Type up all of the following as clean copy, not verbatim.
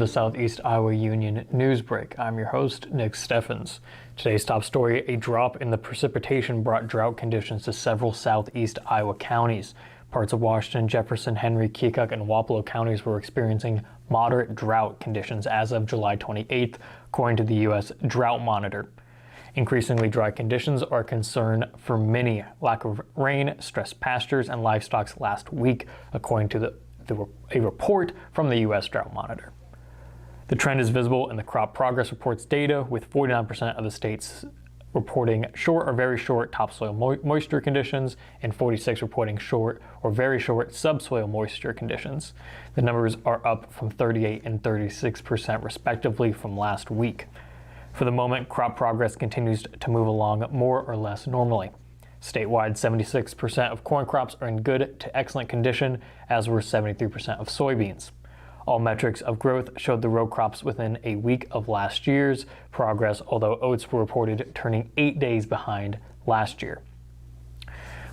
Southeast Iowa Union Newsbreak. I'm your host, Nick Steffens. Today's top story, a drop in the precipitation brought drought conditions to several southeast Iowa counties. Parts of Washington, Jefferson, Henry, Keokuk, and Wapello counties were experiencing moderate drought conditions as of July 28th, according to the U.S. Drought Monitor. Increasingly dry conditions are a concern for many. Lack of rain stressed pastures and livestock last week, according to a report from the U.S. Drought Monitor. The trend is visible in the crop progress reports data, with 49% of the states reporting short or very short topsoil moisture conditions and 46 reporting short or very short subsoil moisture conditions. The numbers are up from 38 and 36% respectively from last week. For the moment, crop progress continues to move along more or less normally. Statewide, 76% of corn crops are in good to excellent condition, as were 73% of soybeans. All metrics of growth showed the row crops within a week of last year's progress, although oats were reported turning 8 days behind last year.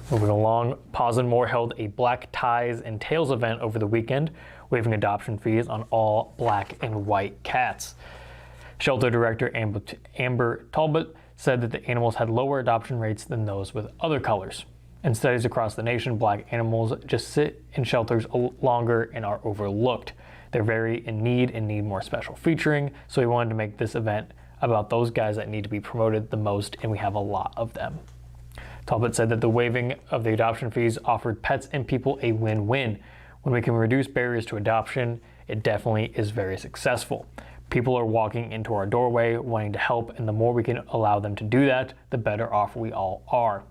Moving along, Paws and More held a Black Ties and Tails event over the weekend, waiving adoption fees on all black and white cats. Shelter Director Amber Talbot said that the animals had lower adoption rates than those with other colors. In studies across the nation, black animals just sit in shelters longer and are overlooked. They're very in need and need more special featuring, so we wanted to make this event about those guys that need to be promoted the most, and we have a lot of them. Talbot said that the waiving of the adoption fees offered pets and people a win-win. When we can reduce barriers to adoption, it definitely is very successful. People are walking into our doorway wanting to help, and the more we can allow them to do that, the better off we all are.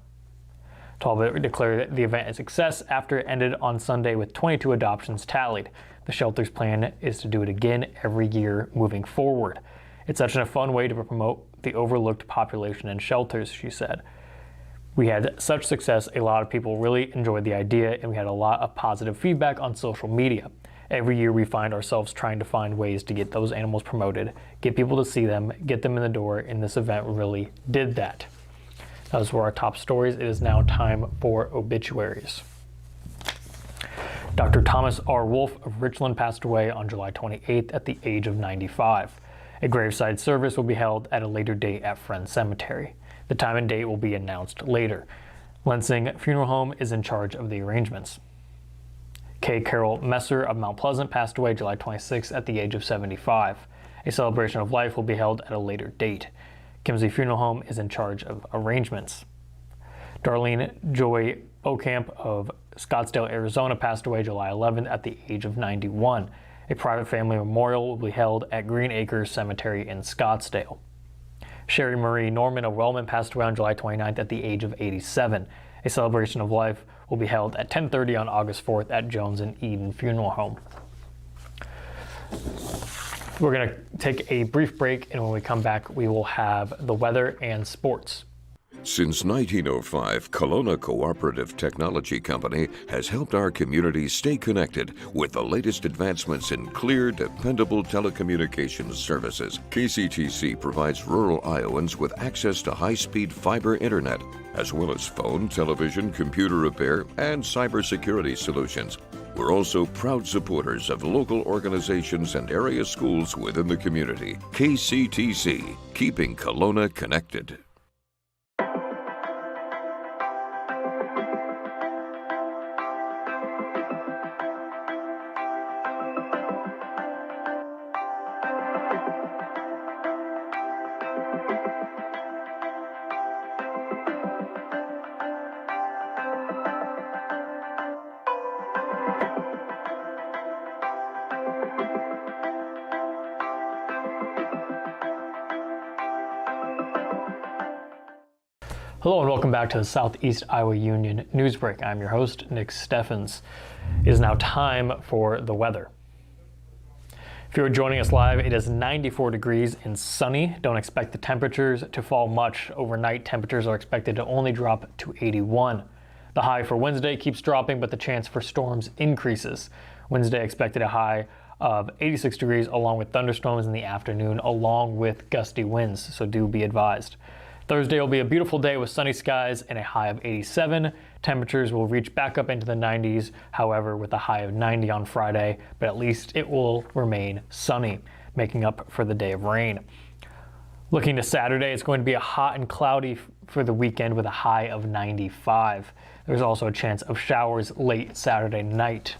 Talbot declared the event a success after it ended on Sunday with 22 adoptions tallied. The shelter's plan is to do it again every year moving forward. It's such a fun way to promote the overlooked population in shelters, she said. We had such success, a lot of people really enjoyed the idea, and we had a lot of positive feedback on social media. Every year we find ourselves trying to find ways to get those animals promoted, get people to see them, get them in the door, and this event really did that. Those were our top stories. It is now time for obituaries. Dr. Thomas R. Wolfe of Richland passed away on July 28th at the age of 95. A graveside service will be held at a later date at Friends Cemetery. The time and date will be announced later. Lansing Funeral Home is in charge of the arrangements. K. Carol Messer of Mount Pleasant passed away July 26 at the age of 75. A celebration of life will be held at a later date. Kimsey Funeral Home is in charge of arrangements. Darlene Joy Beaucamp of Scottsdale, Arizona passed away July 11 at the age of 91. A private family memorial will be held at Green Acres Cemetery in Scottsdale. Sherry Marie Norman of Wellman passed away on July 29th at the age of 87. A celebration of life will be held at 10:30 on August 4th at Jones and Eden Funeral Home. We're going to take a brief break, and when we come back, we will have the weather and sports. Since 1905, Kelowna Cooperative Technology Company has helped our community stay connected with the latest advancements in clear, dependable telecommunications services. KCTC provides rural Iowans with access to high-speed fiber internet, as well as phone, television, computer repair, and cybersecurity solutions. We're also proud supporters of local organizations and area schools within the community. KCTC, keeping Kelowna connected. Hello and welcome back to the Southeast Iowa Union Newsbreak. I'm your host, Nick Steffens. It is now time for the weather. If you're joining us live, it is 94 degrees and sunny. Don't expect the temperatures to fall much. Overnight, temperatures are expected to only drop to 81. The high for Wednesday keeps dropping, but the chance for storms increases. Wednesday expected a high of 86 degrees along with thunderstorms in the afternoon along with gusty winds, so do be advised. Thursday will be a beautiful day with sunny skies and a high of 87. Temperatures will reach back up into the 90s, however, with a high of 90 on Friday, but at least it will remain sunny, making up for the day of rain. Looking to Saturday, it's going to be a hot and cloudy for the weekend with a high of 95. There's also a chance of showers late Saturday night.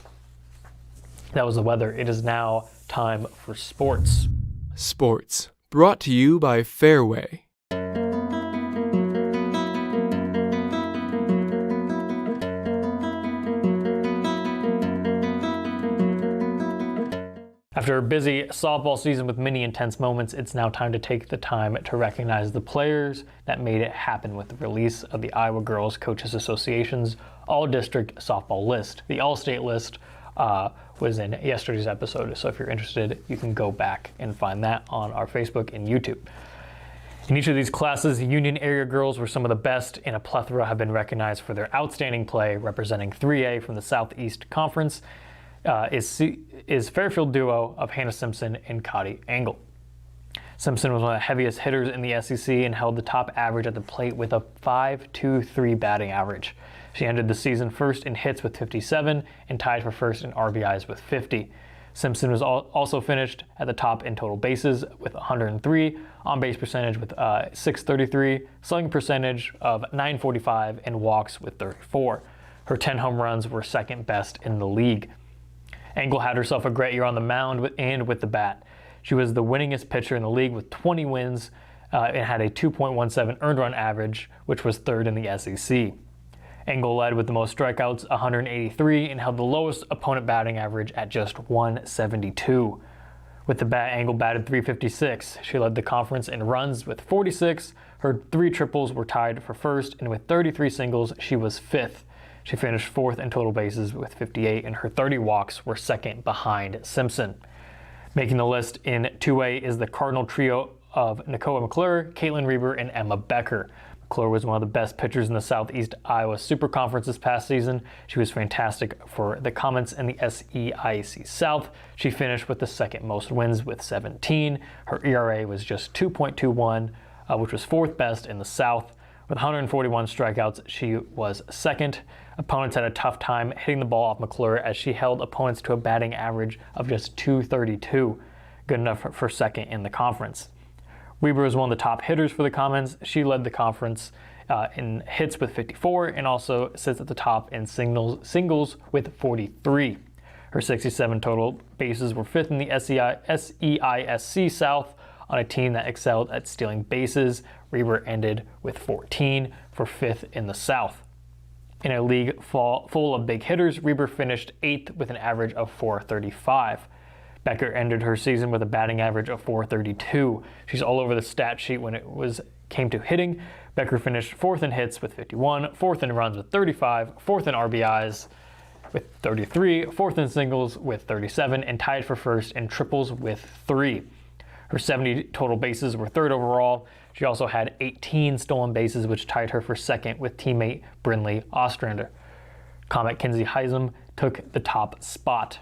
That was the weather. It is now time for sports. Sports, brought to you by Fairway. After a busy softball season with many intense moments, it's now time to take the time to recognize the players that made it happen with the release of the Iowa Girls Coaches Association's All-District Softball List. The All-State list was in yesterday's episode, so if you're interested, you can go back and find that on our Facebook and YouTube. In each of these classes, the Union area girls were some of the best, and a plethora have been recognized for their outstanding play. Representing 3A from the Southeast Conference is Fairfield duo of Hannah Simpson and Cotty Engel. Simpson was one of the heaviest hitters in the SEC and held the top average at the plate with a .523 batting average. She ended the season first in hits with 57 and tied for first in RBIs with 50. Simpson was also finished at the top in total bases with 103, on-base percentage with .633, slugging percentage of .945, and walks with 34. Her 10 home runs were second best in the league. Engel had herself a great year on the mound and with the bat. She was the winningest pitcher in the league with 20 wins and had a 2.17 earned run average, which was third in the SEC. Engel led with the most strikeouts, 183, and held the lowest opponent batting average at just 172. With the bat, Engel batted .356. She led the conference in runs with 46. Her 3 triples were tied for first, and with 33 singles, she was fifth. She finished fourth in total bases with 58, and her 30 walks were second behind Simpson. Making the list in 2A is the Cardinal trio of Nakoa McClure, Caitlin Reber, and Emma Becker. McClure was one of the best pitchers in the Southeast Iowa Super Conference this past season. She was fantastic for the Comets in the SEIC South. She finished with the second most wins with 17. Her ERA was just 2.21, which was fourth best in the South. With 141 strikeouts, she was second. Opponents had a tough time hitting the ball off McClure as she held opponents to a batting average of just .232, good enough for second in the conference. Weber was one of the top hitters for the Commons. She led the conference in hits with 54 and also sits at the top in singles with 43. Her 67 total bases were fifth in the SEISC South on a team that excelled at stealing bases. Reber ended with 14 for fifth in the South. In a league full of big hitters, Reber finished 8th with an average of .435. Becker ended her season with a batting average of .432. She's all over the stat sheet when it came to hitting. Becker finished 4th in hits with 51, 4th in runs with 35, 4th in RBIs with 33, 4th in singles with 37, and tied for first in triples with 3. Her 70 total bases were third overall. She also had 18 stolen bases, which tied her for second with teammate Brinley Ostrander. Comet Kinsey Heisem took the top spot.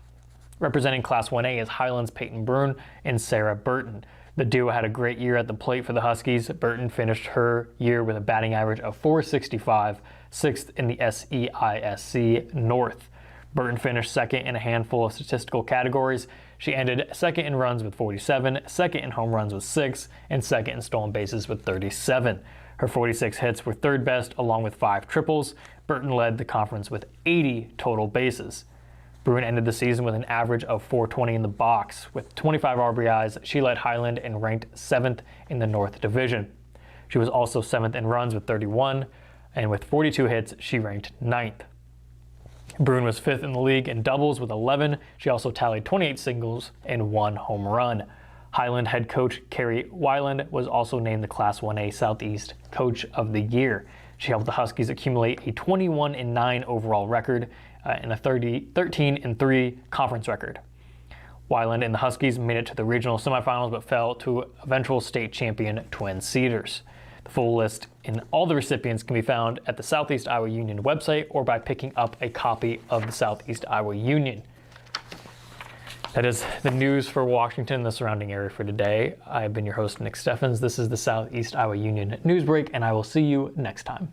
Representing Class 1A is Highlands Peyton Bruin and Sarah Burton. The duo had a great year at the plate for the Huskies. Burton finished her year with a batting average of .465, 6th in the SEISC North. Burton finished second in a handful of statistical categories. She ended second in runs with 47, second in home runs with 6, and second in stolen bases with 37. Her 46 hits were third best along with 5 triples. Burton led the conference with 80 total bases. Bruin ended the season with an average of .420 in the box. With 25 RBIs, she led Highland and ranked 7th in the North Division. She was also 7th in runs with 31, and with 42 hits, she ranked 9th. Bruin was 5th in the league in doubles with 11. She also tallied 28 singles and 1 home run. Highland head coach Carrie Weiland was also named the Class 1A Southeast Coach of the Year. She helped the Huskies accumulate a 21-9 overall record and a 13-3 conference record. Weiland and the Huskies made it to the regional semifinals but fell to eventual state champion Twin Cedars. The full list and all the recipients can be found at the Southeast Iowa Union website or by picking up a copy of the Southeast Iowa Union. That is the news for Washington and the surrounding area for today. I've been your host, Nick Steffens. This is the Southeast Iowa Union Newsbreak, and I will see you next time.